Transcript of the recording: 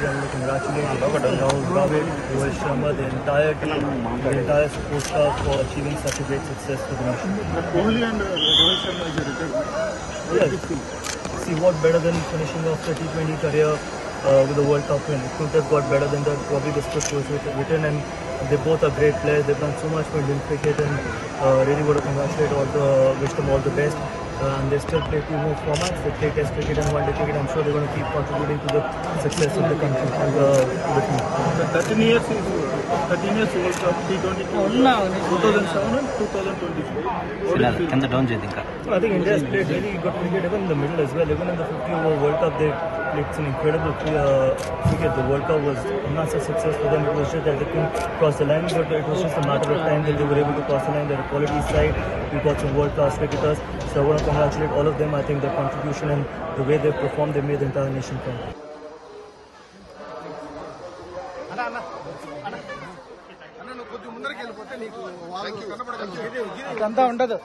I want to congratulate Rahul Dravid, Rohit Sharma, the entire team, the entire support staff for achieving such a great success for the nation. Kohli and Rohit Sharma is a return. Yes. See, what better than finishing off the T20 career with a World Cup win? It couldn't have got better than that. Probably the script was written, and they both are great players. They've done so much for Indian cricket, and really want to congratulate wish them all the best. And they still play 2 more formats. They play Test cricket and One Day cricket. I'm sure they're going to keep contributing to the success of the country and the team. The 13 years World Cup T20 2007 and 2024. Can the down I think India has played really good cricket even in the middle as well. Even in the 50-over World Cup, they played some incredible cricket. The World Cup was a massive success for them. It was just that they couldn't cross the line, but it was just a matter of time that they were able to cross the line. They're a quality side. We got some world-class cricketers. So I want to congratulate all of them. I think their contribution and the way they performed, they made the entire nation proud. అంతా ఉండదు.